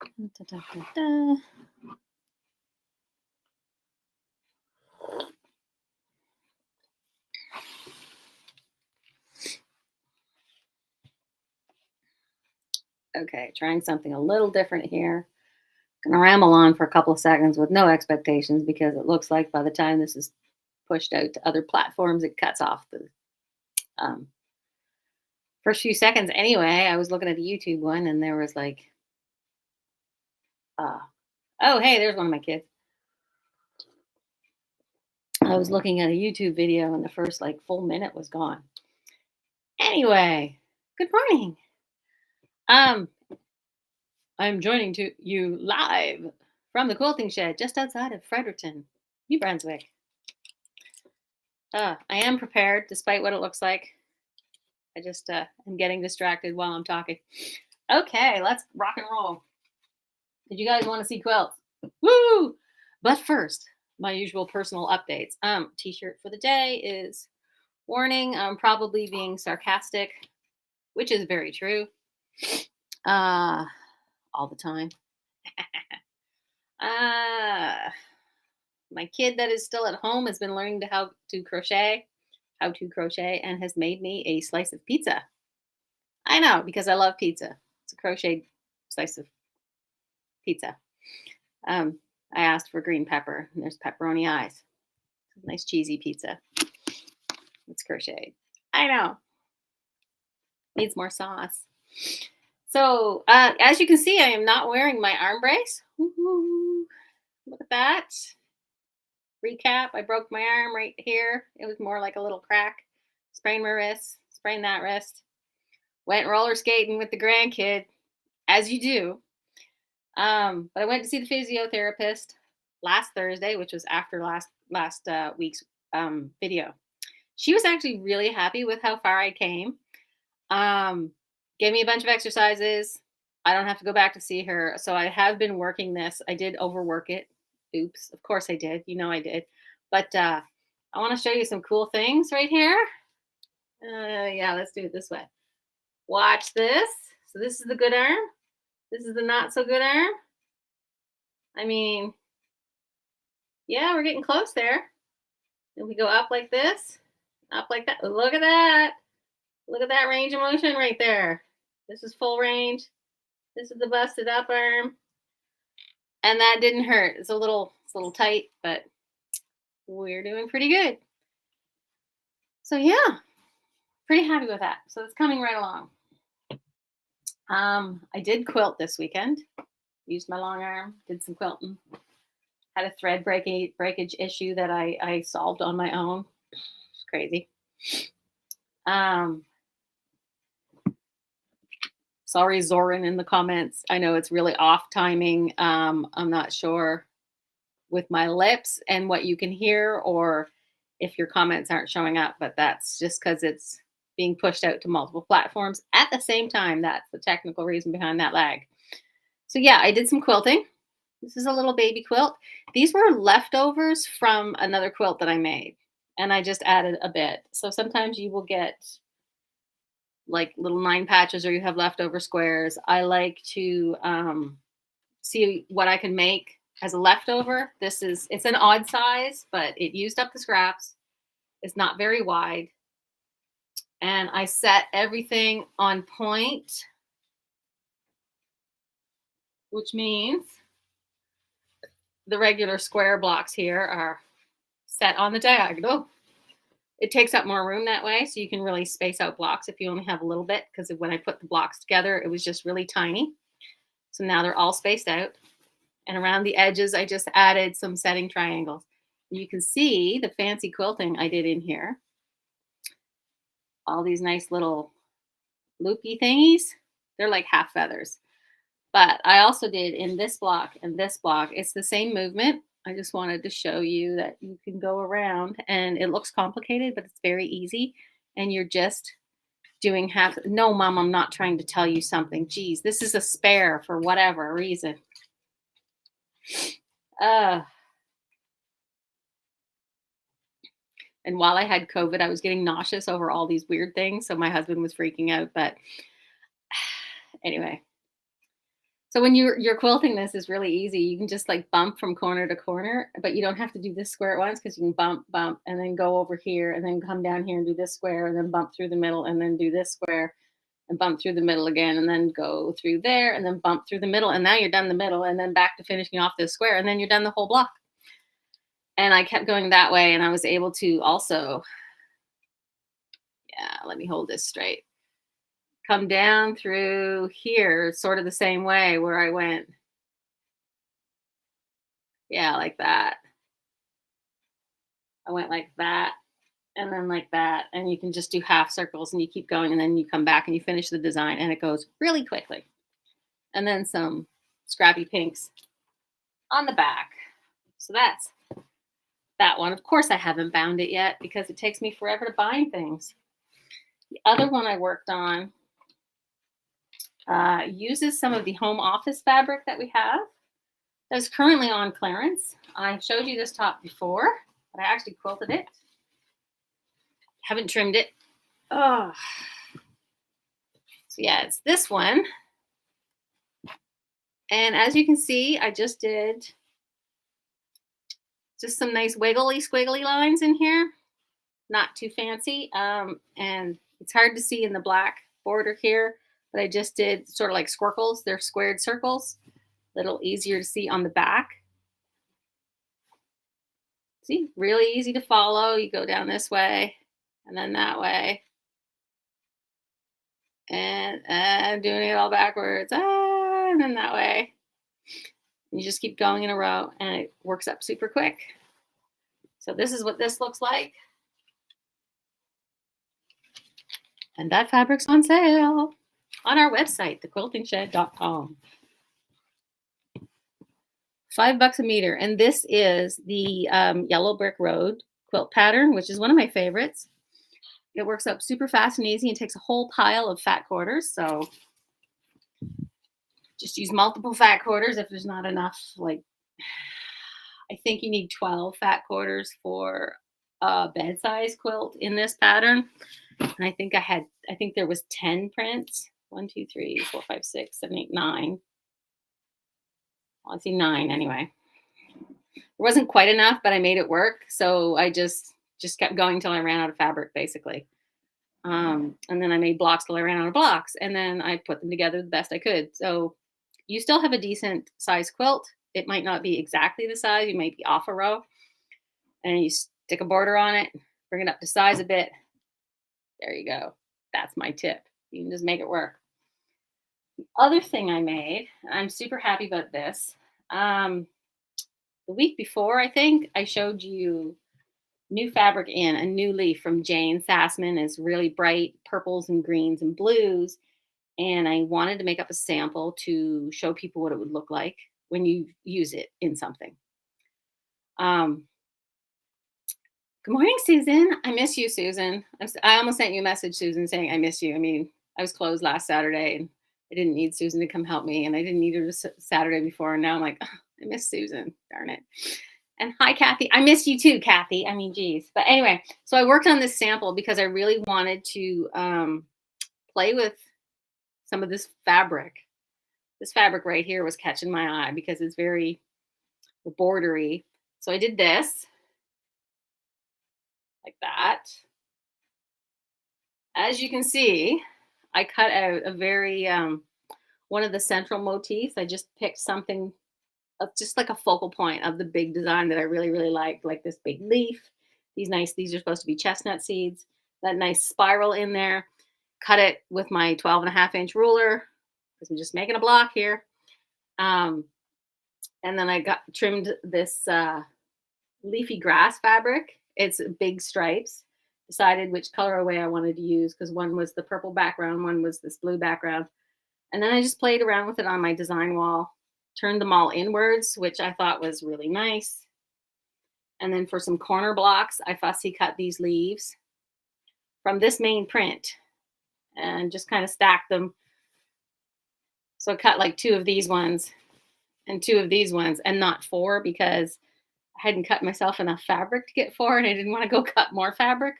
Da, da, da, da. Okay, trying something a little different here. Gonna ramble on for a couple of seconds with no expectations because it looks like by the time this is pushed out to other platforms, it cuts off the um, first few seconds. Anyway, I was looking at a YouTube one and there was like, uh, oh, hey, there's one of my kids. I was looking at a YouTube video and the first like full minute was gone. Anyway, good morning. Um, I'm joining to you live from the quilting shed just outside of Fredericton, New Brunswick. I am prepared despite what it looks like. I just am getting distracted while I'm talking. Okay, let's rock and roll. Did you guys want to see quilts? Woo! But first, my usual personal updates. T-shirt for the day is warning. I'm probably being sarcastic, which is very true. All the time. My kid that is still at home has been learning how to crochet, and has made me a slice of pizza. I know because I love pizza. It's a crocheted slice of pizza. Um, I asked for green pepper, and there's pepperoni eyes. Nice cheesy pizza. It's crocheted. I know. Needs more sauce. So, as you can see, I am not wearing my arm brace. Woo-hoo. Look at that. Recap, I broke my arm right here. It was more like a little crack. Sprained my wrist, sprained that wrist. Went roller skating with the grandkid, as you do. But I went to see the physiotherapist last Thursday, which was after last week's video. She was actually really happy with how far I came. Gave me a bunch of exercises. I don't have to go back to see her. So I have been working this. I did overwork it. Oops. Of course I did. You know I did. But I want to show you some cool things right here. Yeah, let's do it this way. Watch this. So this is the good arm. This is the not so good arm. I mean, yeah, we're getting close there. And we go up like this, up like that. Look at that. Look at that range of motion right there. This is full range. This is the busted up arm. And that didn't hurt. It's a little tight, but we're doing pretty good. So yeah, pretty happy with that. So it's coming right along. I did quilt this weekend. Used my long arm, did some quilting. Had a thread breakage issue that I solved on my own. It's crazy. Sorry, Zoran, in the comments. I know it's really off timing. I'm not sure with my lips and what you can hear, or if your comments aren't showing up, but that's just because it's being pushed out to multiple platforms at the same time. That's the technical reason behind that lag. So yeah, I did some quilting. This is a little baby quilt. These were leftovers from another quilt that I made, and I just added a bit. So sometimes you will get like little 9 patches, or you have leftover squares. I like to see what I can make as a leftover. It's an odd size, but it used up the scraps. It's not very wide. And I set everything on point, which means the regular square blocks here are set on the diagonal. It takes up more room that way, so you can really space out blocks if you only have a little bit, because when I put the blocks together, it was just really tiny. So now they're all spaced out. And around the edges, I just added some setting triangles. You can see the fancy quilting I did in here. All these nice little loopy thingies. They're like half feathers. But I also did in this block and this block. It's the same movement. I just wanted to show you that you can go around, and it looks complicated, but it's very easy. And you're just doing half. No, Mom, I'm not trying to tell you something. Geez, this is a spare for whatever reason. And while I had COVID, I was getting nauseous over all these weird things. So my husband was freaking out. But anyway. So when you're quilting, this is really easy. You can just like bump from corner to corner, but you don't have to do this square at once because you can bump, bump, and then go over here and then come down here and do this square and then bump through the middle and then do this square and bump through the middle again and then go through there and then bump through the middle and now you're done the middle and then back to finishing off this square and then you're done the whole block. And I kept going that way and I was able to also, yeah, let me hold this straight. Come down through here sort of the same way where I went. Yeah, like that. I went like that and then like that. And you can just do half circles and you keep going and then you come back and you finish the design and it goes really quickly. And then some scrappy pinks on the back. So that's that one. Of course, I haven't bound it yet because it takes me forever to bind things. The other one I worked on uses some of the home office fabric that we have. That's currently on clearance. I showed you this top before, but I actually quilted it. Haven't trimmed it. Oh. So yeah, it's this one. And as you can see, I just did just some nice wiggly squiggly lines in here. Not too fancy. And it's hard to see in the black border here, but I just did sort of like squircles. They're squared circles. A little easier to see on the back. See, really easy to follow. You go down this way and then that way. And I'm doing it all backwards. And then that way. You just keep going in a row and it works up super quick. So this is what this looks like. And that fabric's on sale on our website, thequiltingshed.com. $5 a meter. And this is the Yellow Brick Road quilt pattern, which is one of my favorites. It works up super fast and easy and takes a whole pile of fat quarters. So just use multiple fat quarters if there's not enough. Like, I think you need 12 fat quarters for a bed size quilt in this pattern. And I think there was 10 prints. 1, 2, 3, 4, 5, 6, 7, 8, 9. Well, I see 9 anyway. There wasn't quite enough, but I made it work. So I just kept going till I ran out of fabric, basically. And then I made blocks till I ran out of blocks. And then I put them together the best I could. So you still have a decent size quilt. It might not be exactly the size. You might be off a row. And you stick a border on it, bring it up to size a bit. There you go. That's my tip. You can just make it work. The other thing I made, I'm super happy about this. The week before, I think, I showed you new fabric in a new leaf from Jane Sassman. Is really bright purples and greens and blues. And I wanted to make up a sample to show people what it would look like when you use it in something. Good morning, Susan. I miss you, Susan. I almost sent you a message, Susan, saying I miss you. I mean, I was closed last Saturday and I didn't need Susan to come help me. And I didn't need her the Saturday before. And now I'm like, oh, I miss Susan. Darn it. And hi, Kathy. I miss you too, Kathy. I mean, geez. But anyway, so I worked on this sample because I really wanted to play with some of this fabric. This fabric right here was catching my eye because it's very bordery. So I did this. Like that. As you can see, I cut out a very, one of the central motifs. I just picked something, just like a focal point of the big design that I really, really liked, like this big leaf. These are supposed to be chestnut seeds. That nice spiral in there. Cut it with my 12.5-inch ruler, because I'm just making a block here. And then I trimmed this leafy grass fabric. It's big stripes. Decided which colorway I wanted to use because one was the purple background, one was this blue background. And then I just played around with it on my design wall, turned them all inwards, which I thought was really nice. And then for some corner blocks, I fussy cut these leaves from this main print and just kind of stacked them. So I cut like 2 of these ones and 2 of these ones and not 4 because I hadn't cut myself enough fabric to get 4 and I didn't want to go cut more fabric.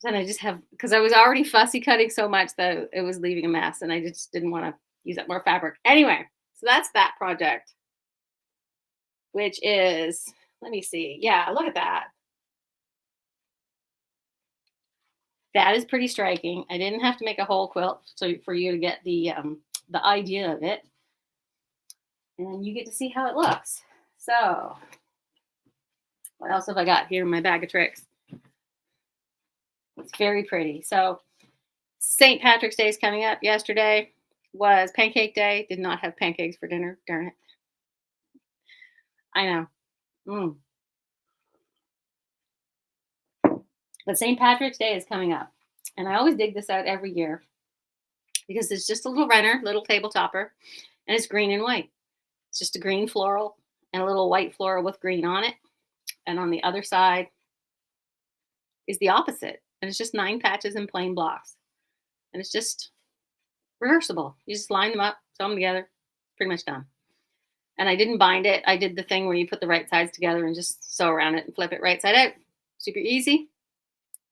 And I just have, because I was already fussy cutting so much that it was leaving a mess and I just didn't want to use up more fabric. Anyway, so that's that project, which is, let me see. Yeah, look at that. That is pretty striking. I didn't have to make a whole quilt so for you to get the idea of it, and you get to see how it looks. So, what else have I got here in my bag of tricks? It's very pretty. So, St. Patrick's Day is coming up. Yesterday was Pancake Day. Did not have pancakes for dinner. Darn it. I know. Mm. But St. Patrick's Day is coming up. And I always dig this out every year because it's just a little runner, little table topper, and it's green and white. It's just a green floral and a little white floral with green on it. And on the other side is the opposite. And it's just 9 patches in plain blocks. And it's just reversible. You just line them up, sew them together, pretty much done. And I didn't bind it. I did the thing where you put the right sides together and just sew around it and flip it right side out. Super easy.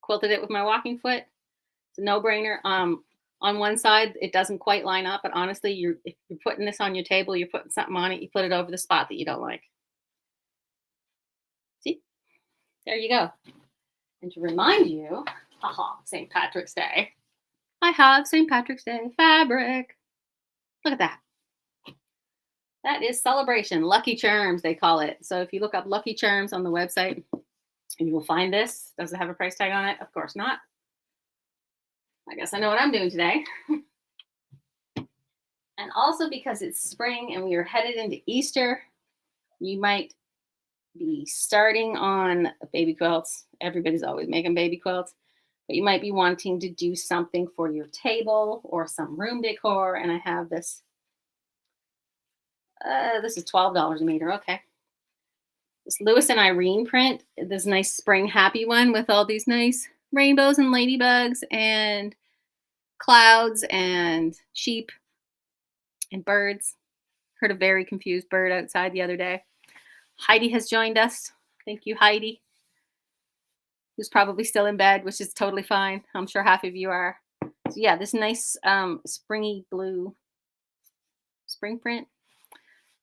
Quilted it with my walking foot. It's a no-brainer. On one side, it doesn't quite line up, but honestly, if you're putting this on your table, you're putting something on it, you put it over the spot that you don't like. See? There you go. And to remind you, St. Patrick's Day, I have St. Patrick's Day fabric. Look at that. That is celebration. Lucky Charms, they call it. So if you look up Lucky Charms on the website, you will find this. Does it have a price tag on it? Of course not. I guess I know what I'm doing today. And also because it's spring and we are headed into Easter, you might be starting on baby quilts. Everybody's always making baby quilts. But you might be wanting to do something for your table or some room decor. And I have this. This is $12 a meter. Okay. This Lewis and Irene print. This nice spring happy one with all these nice rainbows and ladybugs and clouds and sheep and birds. Heard a very confused bird outside the other day. Heidi has joined us. Thank you, Heidi, who's probably still in bed, which is totally fine. I'm sure half of you are. So yeah, this nice springy blue spring print.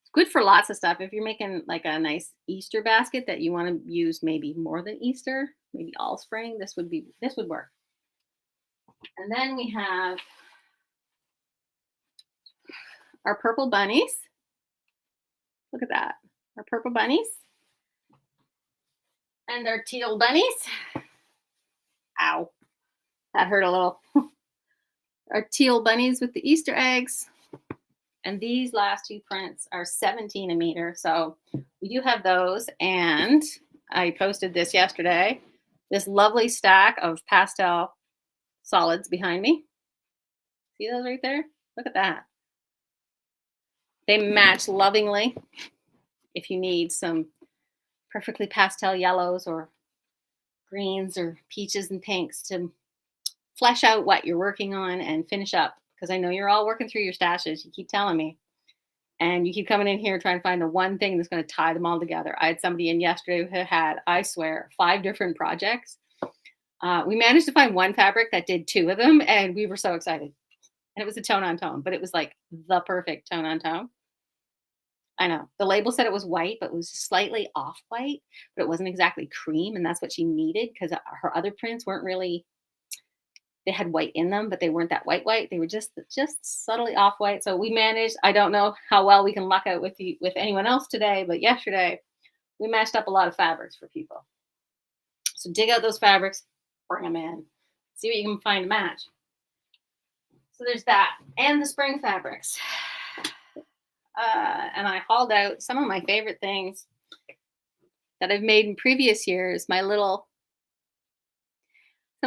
It's good for lots of stuff. If you're making like a nice Easter basket that you want to use maybe more than Easter, maybe all spring, this would work. And then we have our purple bunnies. Look at that. Our purple bunnies. And our teal bunnies. Ow. That hurt a little. Our teal bunnies with the Easter eggs. And these last 2 prints are 17 a meter. So we do have those. And I posted this yesterday. This lovely stack of pastel solids behind me. See those right there? Look at that. They match lovingly if you need some perfectly pastel yellows or greens or peaches and pinks to flesh out what you're working on and finish up. Because I know you're all working through your stashes. You keep telling me. And you keep coming in here trying to find the one thing that's going to tie them all together. I had somebody in yesterday who had, I swear, 5 different projects. We managed to find one fabric that did 2 of them, and we were so excited. And it was a tone on tone, but it was like the perfect tone on tone. I know. The label said it was white, but it was slightly off white, but it wasn't exactly cream. And that's what she needed because her other prints weren't really, they had white in them, but they weren't that white. They were just subtly off white. So we managed, I don't know how well we can luck out with anyone else today, but yesterday we matched up a lot of fabrics for people. So dig out those fabrics, bring them in, see what you can find to match. So there's that. And the spring fabrics. And I hauled out some of my favorite things that I've made in previous years. Some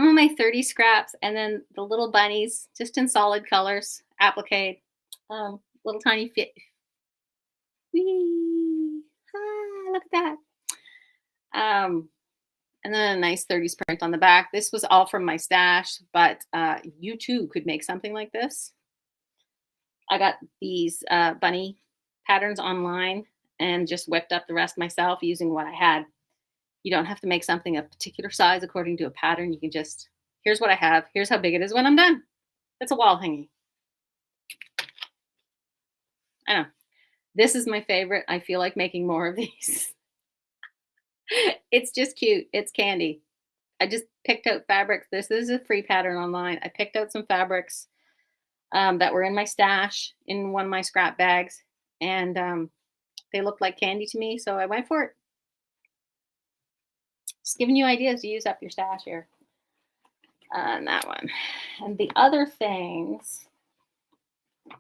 of my 30 scraps, and then the little bunnies, just in solid colors, applique, little tiny fit. Whee! Ah, look at that. And then a nice 30s print on the back. This was all from my stash, but you too could make something like this. I got these bunny patterns online and just whipped up the rest myself using what I had. You don't have to make something a particular size according to a pattern. You can just, here's what I have. Here's how big it is when I'm done. It's a wall hanging. I know. This is my favorite. I feel like making more of these. It's just cute. It's candy. I just picked out fabrics. This is a free pattern online. I picked out some fabrics that were in my stash in one of my scrap bags, and they looked like candy to me, so I went for it. Just giving you ideas to use up your stash here on that one. And the other things,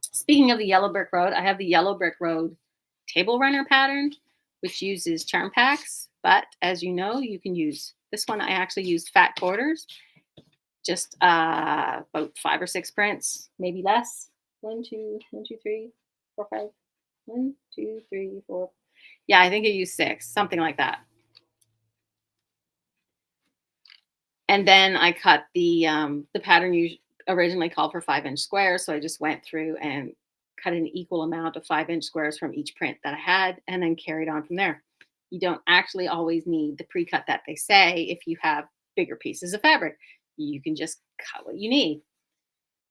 speaking of the yellow brick road, I have the yellow brick road table runner pattern, which uses charm packs. But as you know, you can use this one. I actually used fat quarters, just about 5 or 6 prints, maybe less. 1, 2, 1, 2, 3, 4, 5. 1, 2, 3, 4. Yeah, I think I used 6, something like that. And then I cut the pattern you originally called for 5-inch squares. So I just went through and cut an equal amount of 5-inch squares from each print that I had, and then carried on from there. You don't actually always need the pre-cut that they say if you have bigger pieces of fabric. You can just cut what you need.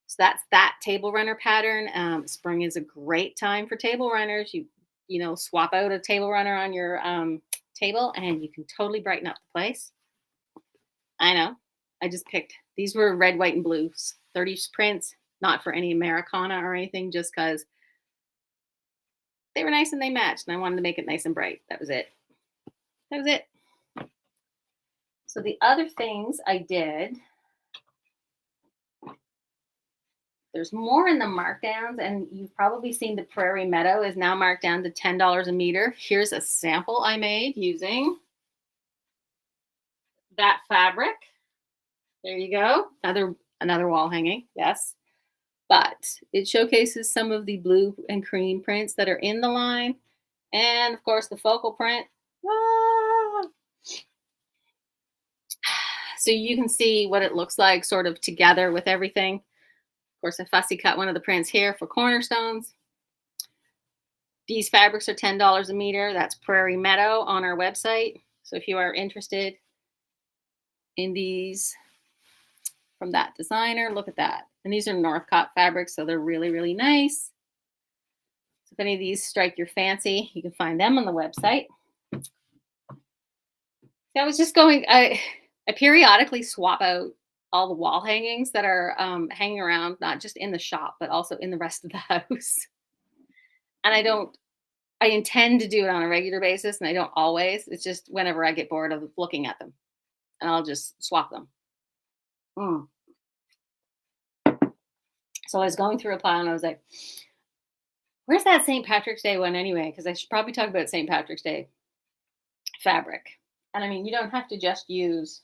So that's that table runner pattern. Spring is a great time for table runners. You know, swap out a table runner on your table, and you can totally brighten up the place. I know. I just picked, these were red, white, and blue 30 prints, not for any Americana or anything, just because they were nice and they matched, and I wanted to make it nice and bright. That was it. That was it. So the other things I did, there's more in the markdowns, and you've probably seen the Prairie Meadow is now marked down to $10 a meter. Here's a sample I made using that fabric. There you go. Another wall hanging. Yes. But it showcases some of the blue and cream prints that are in the line. And of course the focal print. Ah! So you can see what it looks like sort of together with everything. Of course, I fussy cut one of the prints here for cornerstones. These fabrics are $10 a meter. That's Prairie Meadow on our website. So if you are interested in these from that designer, look at that. And these are Northcott fabrics, so they're really, really nice. So if any of these strike your fancy, you can find them on the website. So I was just going, I periodically swap out all the wall hangings that are hanging around, not just in the shop, but also in the rest of the house. And I intend to do it on a regular basis, and I don't always. It's just whenever I get bored of looking at them, and I'll just swap them. So I was going through a pile, and I was like, where's that St. Patrick's Day one anyway? Because I should probably talk about St. Patrick's Day fabric. And I mean, you don't have to just use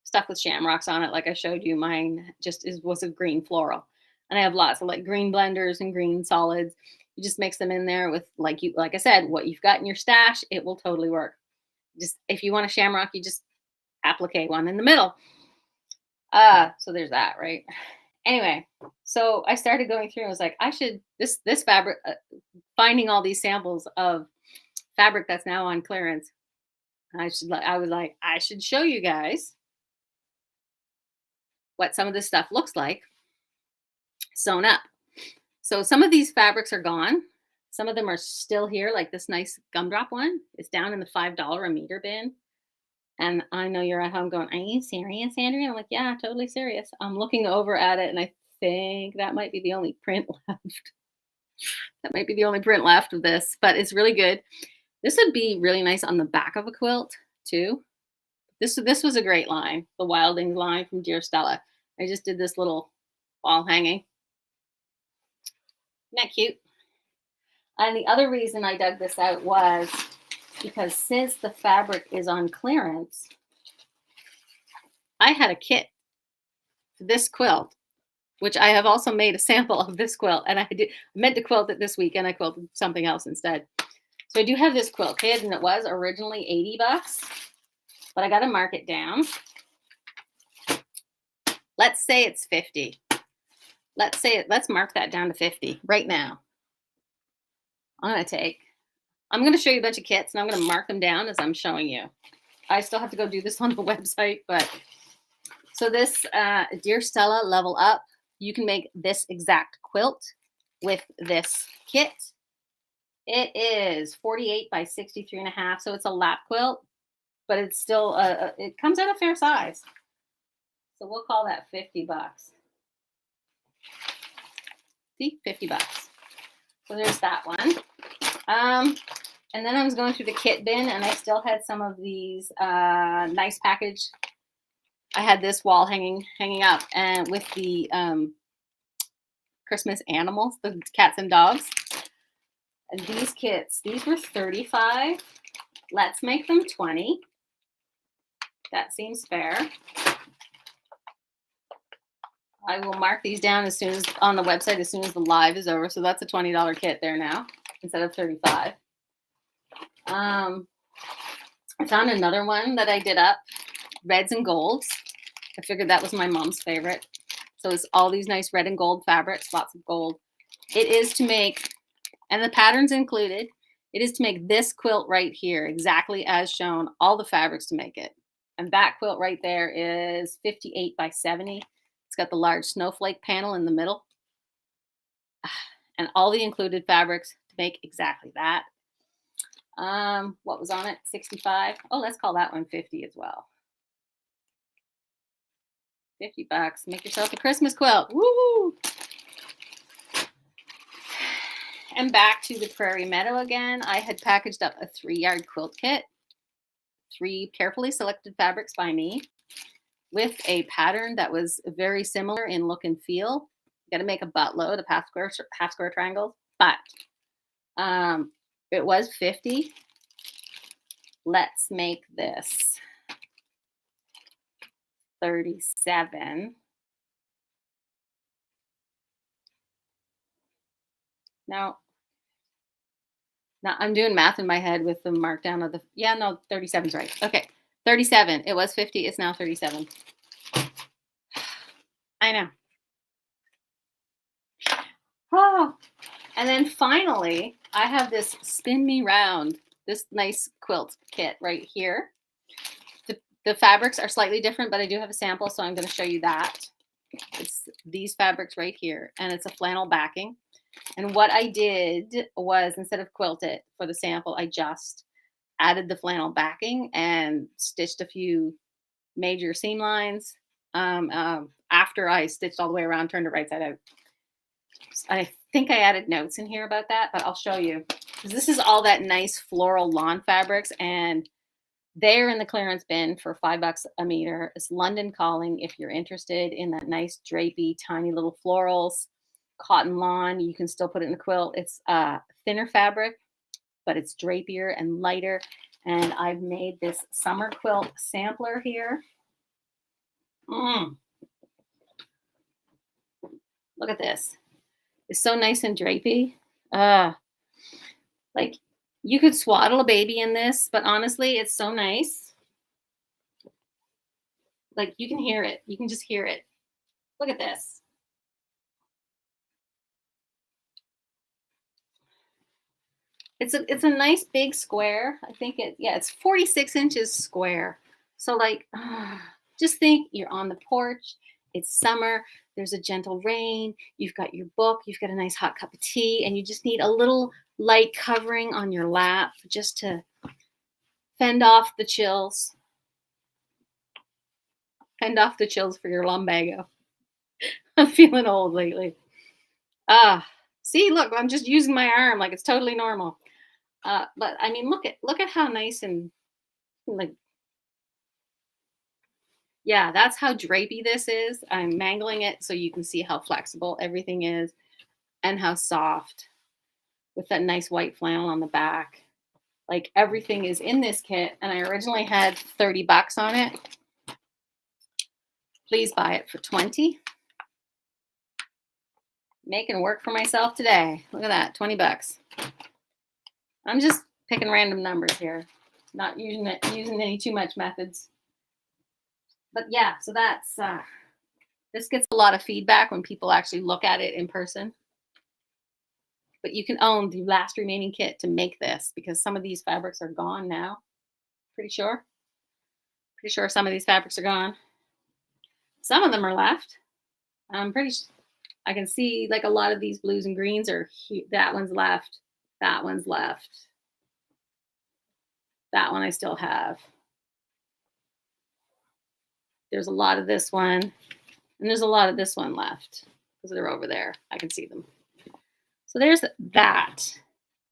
stuff with shamrocks on it like I showed you. Mine just was a green floral. And I have lots of like green blenders and green solids. You just mix them in there with, like I said, what you've got in your stash, it will totally work. Just if you want a shamrock, you just applique one in the middle. So there's that, right? Anyway, so I started going through. I was like, I should this fabric, finding all these samples of fabric that's now on clearance. I was like, I should show you guys what some of this stuff looks like sewn up. So some of these fabrics are gone. Some of them are still here, like this nice gumdrop one. It's down in the $5 a meter bin. And I know you're at home going, are you serious, Andrea? I'm like, yeah, totally serious. I'm looking over at it, and I think that might be the only print left. That might be the only print left of this, but it's really good. This would be really nice on the back of a quilt too. This was a great line, the Wildings line from Dear Stella. I just did this little wall hanging. Isn't that cute? And the other reason I dug this out was because since the fabric is on clearance, I had a kit for this quilt, which I have also made a sample of this quilt, and I meant to quilt it this week, and I quilted something else instead. So I do have this quilt kit, and it was originally $80, but I got to mark it down. Let's say it's 50. Let's mark that down to 50 right now. I'm going to show you a bunch of kits, and I'm going to mark them down as I'm showing you. I still have to go do this on the website, but so this Dear Stella Level Up, you can make this exact quilt with this kit. It is 48 by 63 and a half. So it's a lap quilt, but it's still, it comes at a fair size. So we'll call that 50 bucks. See, 50 bucks. So there's that one. And then I was going through the kit bin and I still had some of these nice package. I had this wall hanging up and with the Christmas animals, the cats and dogs. And these kits, these were 35. Let's make them 20. That seems fair. I will mark these down as soon as on the website as soon as the live is over. So that's a $20 kit there now instead of 35. I found another one that I did up, reds and golds. I figured that was my mom's favorite. So it's all these nice red and gold fabrics, lots of gold. It is to make, and the pattern's included, it is to make this quilt right here, exactly as shown, all the fabrics to make it. And that quilt right there is 58 by 70. It's got the large snowflake panel in the middle. And all the included fabrics to make exactly that. What was on it? 65. Oh, let's call that one 50 as well. 50 bucks. Make yourself a Christmas quilt. Woo! And back to the Prairie Meadow again. I had packaged up a 3-yard quilt kit. 3 carefully selected fabrics by me with a pattern that was very similar in look and feel. You got to make a buttload of half square triangles, but it was 50. Let's make this 37. Now I'm doing math in my head with the markdown of the, 37's right. Okay, 37. It was 50. It's now 37. I know. Oh, and then finally, I have this Spin Me Round, this nice quilt kit right here. The fabrics are slightly different, but I do have a sample, so I'm going to show you that. It's these fabrics right here, and it's a flannel backing. And what I did was, instead of quilt it for the sample, I just added the flannel backing and stitched a few major seam lines after I stitched all the way around, turned it right side out. I think I added notes in here about that, but I'll show you. This is all that nice floral lawn fabrics, and they're in the clearance bin for $5 a meter. It's London Calling if you're interested in that nice drapey, tiny little florals. Cotton lawn, you can still put it in a quilt. It's thinner fabric, but it's drapier and lighter. And I've made this summer quilt sampler here. Look at this. It's so nice and drapey. Like you could swaddle a baby in this, but honestly, it's so nice. Like you can hear it. You can just hear it. Look at this. It's a nice big square. I think it's 46 inches square. So like, just think you're on the porch. It's summer. There's a gentle rain. You've got your book. You've got a nice hot cup of tea, and you just need a little light covering on your lap just to fend off the chills. Fend off the chills for your lumbago. I'm feeling old lately. See, look, I'm just using my arm like it's totally normal. But I mean, look at how nice and like, yeah, that's how drapey this is. I'm mangling it so you can see how flexible everything is and how soft with that nice white flannel on the back. Like everything is in this kit, and I originally had 30 bucks on it. Please buy it for 20. Making work for myself today. Look at that, 20 bucks. I'm just picking random numbers here, not using any too much methods. But yeah, so that's this gets a lot of feedback when people actually look at it in person. But you can own the last remaining kit to make this because some of these fabrics are gone now. Pretty sure some of these fabrics are gone. Some of them are left. I'm pretty I can see like a lot of these blues and greens are that one's left. That one's left. That one I still have. There's a lot of this one, and there's a lot of this one left because they're over there. I can see them. So there's that.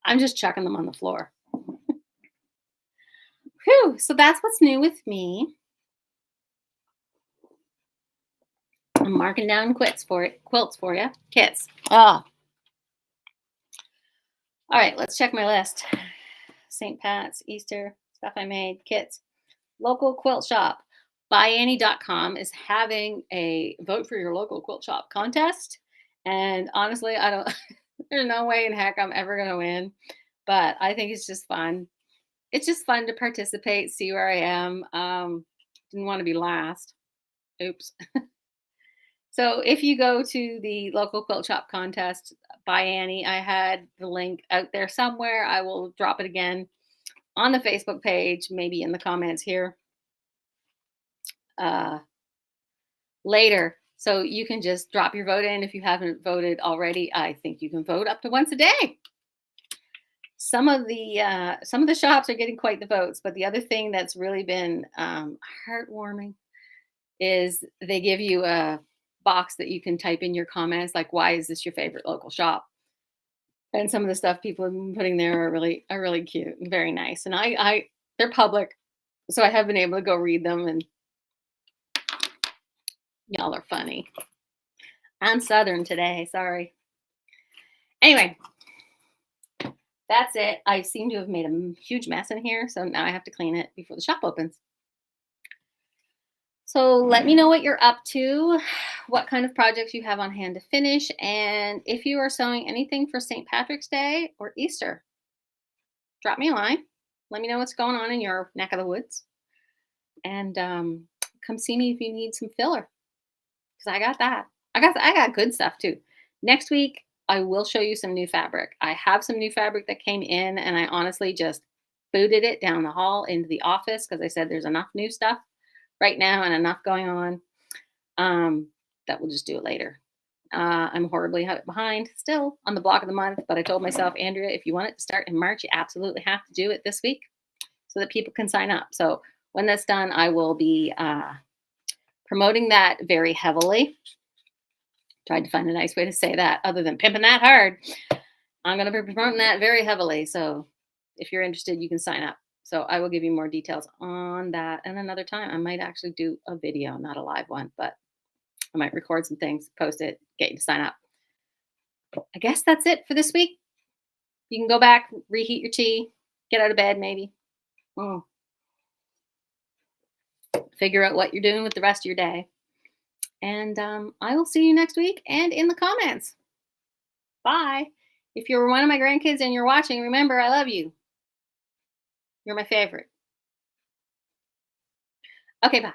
I'm just chucking them on the floor. Whew. So that's what's new with me. I'm marking down quilts for you. Kits. Oh. All right, let's check my list. St. Pat's, Easter, stuff I made, kits. Local quilt shop. BuyAnnie.com is having a vote for your local quilt shop contest. And honestly, I don't, there's no way in heck I'm ever going to win. But I think it's just fun. It's just fun to participate, see where I am. Didn't want to be last. Oops. So if you go to the local quilt shop contest by Annie, I had the link out there somewhere. I will drop it again on the Facebook page, maybe in the comments here later. So you can just drop your vote in if you haven't voted already. I think you can vote up to once a day. Some of the shops are getting quite the votes, but the other thing that's really been heartwarming is they give you a box that you can type in your comments, like, why is this your favorite local shop? And some of the stuff people have been putting there are really cute and very nice. And they're public, so I have been able to go read them, and y'all are funny. I'm Southern today, sorry. Anyway, that's it. I seem to have made a huge mess in here, so now I have to clean it before the shop opens. So let me know what you're up to, what kind of projects you have on hand to finish, and if you are sewing anything for St. Patrick's Day or Easter, drop me a line. Let me know what's going on in your neck of the woods, and come see me if you need some filler, because I got that. I got good stuff too. Next week, I will show you some new fabric. I have some new fabric that came in, and I honestly just booted it down the hall into the office because I said there's enough new stuff right now and enough going on that we'll just do it later. I'm horribly behind still on the block of the month, but I told myself, Andrea, if you want it to start in March, you absolutely have to do it this week so that people can sign up. So when that's done, I will be promoting that very heavily. Tried to find a nice way to say that other than pimping that hard. I'm going to be promoting that very heavily. So if you're interested, you can sign up. So I will give you more details on that. And another time, I might actually do a video, not a live one, but I might record some things, post it, get you to sign up. I guess that's it for this week. You can go back, reheat your tea, get out of bed maybe. Figure out what you're doing with the rest of your day. And I will see you next week and in the comments. Bye. If you're one of my grandkids and you're watching, remember, I love you. You're my favorite. Okay, bye.